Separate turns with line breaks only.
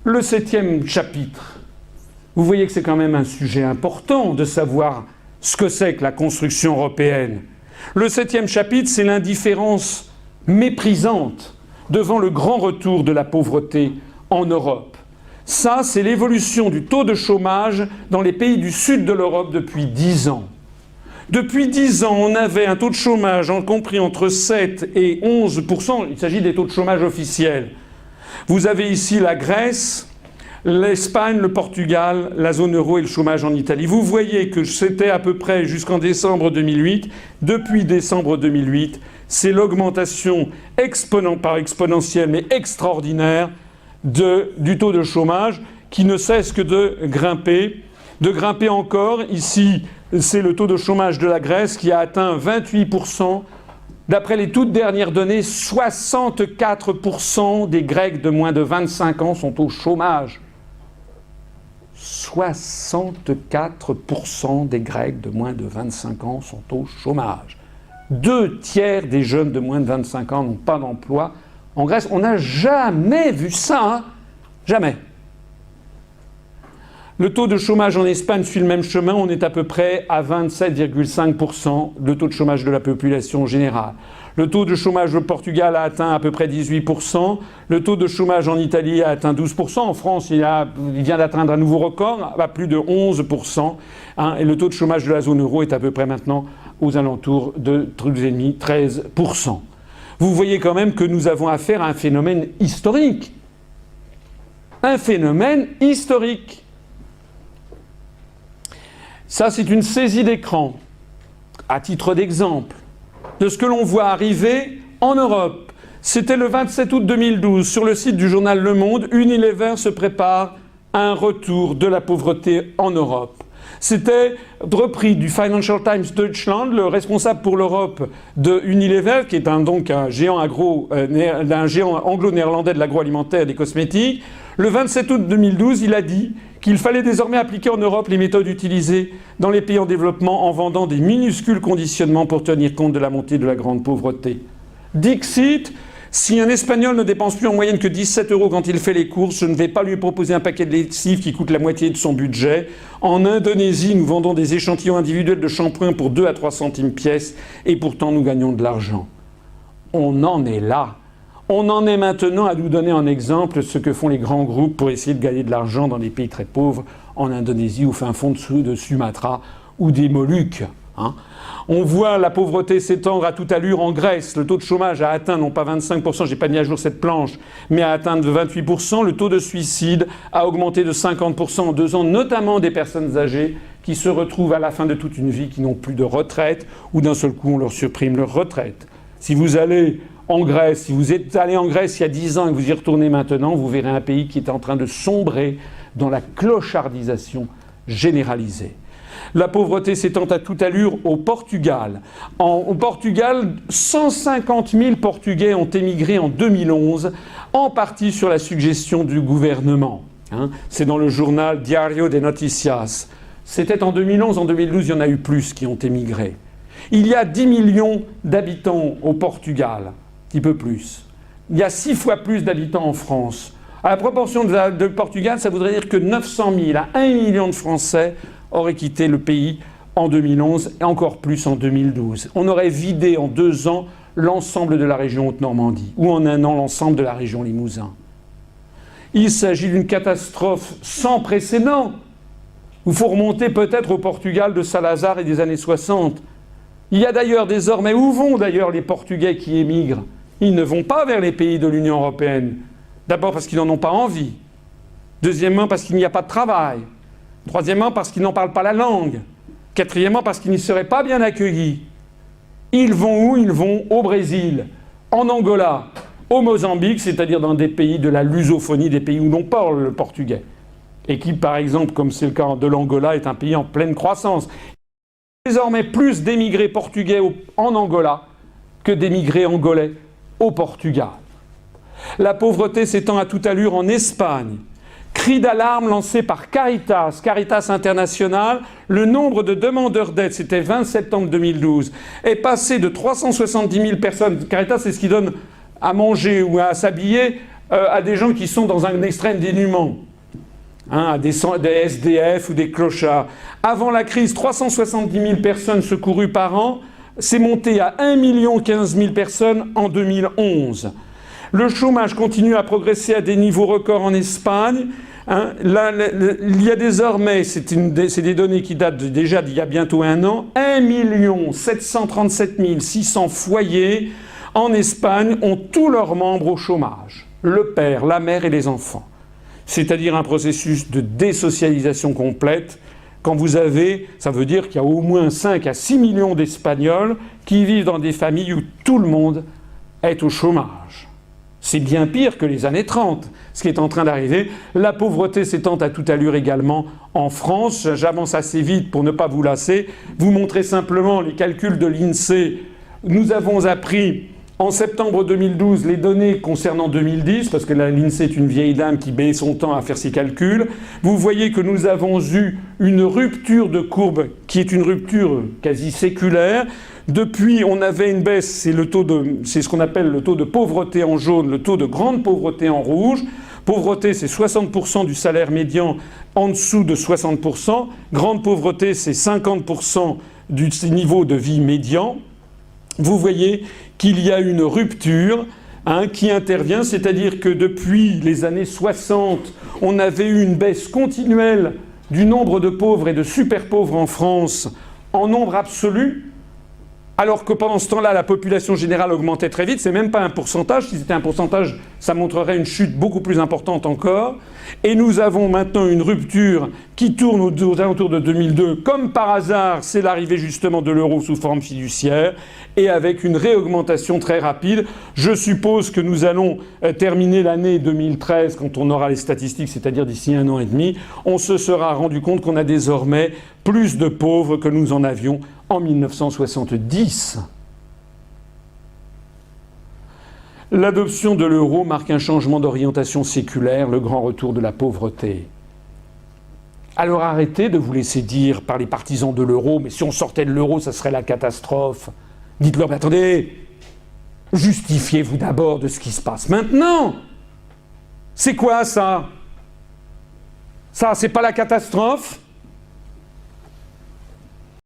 Le 7e chapitre. Vous voyez que c'est quand même un sujet important de savoir ce que c'est que la construction européenne. Le 7e chapitre, c'est l'indifférence méprisante devant le grand retour de la pauvreté en Europe. Ça, c'est l'évolution du taux de chômage dans les pays du sud de l'Europe depuis 10 ans. Depuis 10 ans, on avait un taux de chômage compris entre 7 et 11%. Il s'agit des taux de chômage officiels. Vous avez ici la Grèce, l'Espagne, le Portugal, la zone euro et le chômage en Italie. Vous voyez que c'était à peu près jusqu'en décembre 2008. Depuis décembre 2008, c'est l'augmentation exponentielle mais extraordinaire du taux de chômage qui ne cesse que de grimper encore. Ici, c'est le taux de chômage de la Grèce qui a atteint 28%. D'après les toutes dernières données, 64% des Grecs de moins de 25 ans sont au chômage. 64% des Grecs de moins de 25 ans sont au chômage. 2/3 des jeunes de moins de 25 ans n'ont pas d'emploi. En Grèce, on n'a jamais vu ça, hein. Jamais. Le taux de chômage en Espagne suit le même chemin, on est à peu près à 27,5%, le taux de chômage de la population générale. Le taux de chômage au Portugal a atteint à peu près 18%, le taux de chômage en Italie a atteint 12%, en France il vient d'atteindre un nouveau record, à plus de 11%, hein, et le taux de chômage de la zone euro est à peu près maintenant aux alentours de 13%. Vous voyez quand même que nous avons affaire à un phénomène historique. Un phénomène historique. Ça, c'est une saisie d'écran, à titre d'exemple, de ce que l'on voit arriver en Europe. C'était le 27 août 2012, sur le site du journal Le Monde, Unilever se prépare à un retour de la pauvreté en Europe. C'était repris du Financial Times Deutschland, le responsable pour l'Europe de Unilever, qui est donc un géant anglo-néerlandais de l'agroalimentaire et des cosmétiques. Le 27 août 2012, il a dit qu'il fallait désormais appliquer en Europe les méthodes utilisées dans les pays en développement en vendant des minuscules conditionnements pour tenir compte de la montée de la grande pauvreté. Dixit, si un Espagnol ne dépense plus en moyenne que 17 € quand il fait les courses, je ne vais pas lui proposer un paquet de lessive qui coûte la moitié de son budget. En Indonésie, nous vendons des échantillons individuels de shampoing pour 2 à 3 centimes pièce et pourtant nous gagnons de l'argent. On en est là. On en est maintenant à nous donner en exemple ce que font les grands groupes pour essayer de gagner de l'argent dans des pays très pauvres, en Indonésie, au fin fond de Sumatra ou des Moluques. Hein. On voit la pauvreté s'étendre à toute allure en Grèce. Le taux de chômage a atteint, non pas 25%, j'ai pas mis à jour cette planche, mais a atteint de 28%. Le taux de suicide a augmenté de 50% en 2 ans, notamment des personnes âgées qui se retrouvent à la fin de toute une vie, qui n'ont plus de retraite, ou d'un seul coup on leur supprime leur retraite. Si vous allez en Grèce, si vous êtes allé en Grèce il y a 10 ans et que vous y retournez maintenant, vous verrez un pays qui est en train de sombrer dans la clochardisation généralisée. La pauvreté s'étend à toute allure au Portugal. Au Portugal, 150 000 Portugais ont émigré en 2011, en partie sur la suggestion du gouvernement. Hein. C'est dans le journal Diário de Noticias. C'était en 2011, en 2012, il y en a eu plus qui ont émigré. Il y a 10 millions d'habitants au Portugal, un petit peu plus. Il y a 6 fois plus d'habitants en France. À la proportion de Portugal, ça voudrait dire que 900 000 à 1 million de Français auraient quitté le pays en 2011 et encore plus en 2012. On aurait vidé en 2 ans l'ensemble de la région Haute-Normandie ou en 1 an l'ensemble de la région Limousin. Il s'agit d'une catastrophe sans précédent. Il faut remonter peut-être au Portugal de Salazar et des années 60. Il y a d'ailleurs désormais, où vont d'ailleurs les Portugais qui émigrent? Ils ne vont pas vers les pays de l'Union européenne. D'abord parce qu'ils n'en ont pas envie. Deuxièmement parce qu'il n'y a pas de travail. Troisièmement parce qu'ils n'en parlent pas la langue. Quatrièmement parce qu'ils n'y seraient pas bien accueillis. Ils vont où? Ils vont au Brésil, en Angola, au Mozambique, c'est-à-dire dans des pays de la lusophonie, des pays où l'on parle le portugais. Et qui, par exemple, comme c'est le cas de l'Angola, est un pays en pleine croissance. Il y a désormais plus d'émigrés portugais en Angola que d'émigrés angolais au Portugal. La pauvreté s'étend à toute allure en Espagne. Cri d'alarme lancé par Caritas, Caritas International. Le nombre de demandeurs d'aide, c'était 20 septembre 2012, est passé de 370 000 personnes. Caritas, c'est ce qui donne à manger ou à s'habiller à des gens qui sont dans un extrême dénuement, à des SDF ou des clochards. Avant la crise, 370 000 personnes secourues par an, c'est monté à 1 15 000 personnes en 2011. Le chômage continue à progresser à des niveaux records en Espagne. Il y a désormais, c'est des données qui datent déjà d'il y a bientôt un an, 1 737 600 foyers en Espagne ont tous leurs membres au chômage. Le père, la mère et les enfants. C'est-à-dire un processus de désocialisation complète. Quand vous avez, ça veut dire qu'il y a au moins 5 à 6 millions d'Espagnols qui vivent dans des familles où tout le monde est au chômage. C'est bien pire que les années 30, ce qui est en train d'arriver. La pauvreté s'étend à toute allure également en France. J'avance assez vite pour ne pas vous lasser. Vous montrer simplement les calculs de l'INSEE. Nous avons appris en septembre 2012 les données concernant 2010, parce que l'INSEE est une vieille dame qui met son temps à faire ses calculs. Vous voyez que nous avons eu une rupture de courbe qui est une rupture quasi séculaire. Depuis, on avait une baisse, c'est ce qu'on appelle le taux de pauvreté en jaune, le taux de grande pauvreté en rouge. Pauvreté, c'est 60% du salaire médian en dessous de 60%. Grande pauvreté, c'est 50% du niveau de vie médian. Vous voyez qu'il y a une rupture qui intervient, c'est-à-dire que depuis les années 60, on avait eu une baisse continuelle du nombre de pauvres et de super pauvres en France en nombre absolu, alors que pendant ce temps-là, la population générale augmentait très vite. C'est même pas un pourcentage. Si c'était un pourcentage, ça montrerait une chute beaucoup plus importante encore. Et nous avons maintenant une rupture qui tourne aux alentours de 2002. Comme par hasard, c'est l'arrivée justement de l'euro sous forme fiduciaire et avec une réaugmentation très rapide. Je suppose que nous allons terminer l'année 2013 quand on aura les statistiques, c'est-à-dire d'ici 1 an et demi. On se sera rendu compte qu'on a désormais plus de pauvres que nous en avions en 1970. L'adoption de l'euro marque un changement d'orientation séculaire, le grand retour de la pauvreté. Alors arrêtez de vous laisser dire par les partisans de l'euro, mais si on sortait de l'euro, ça serait la catastrophe. Dites-leur, mais attendez, justifiez-vous d'abord de ce qui se passe maintenant. C'est quoi ça? Ça, c'est pas la catastrophe?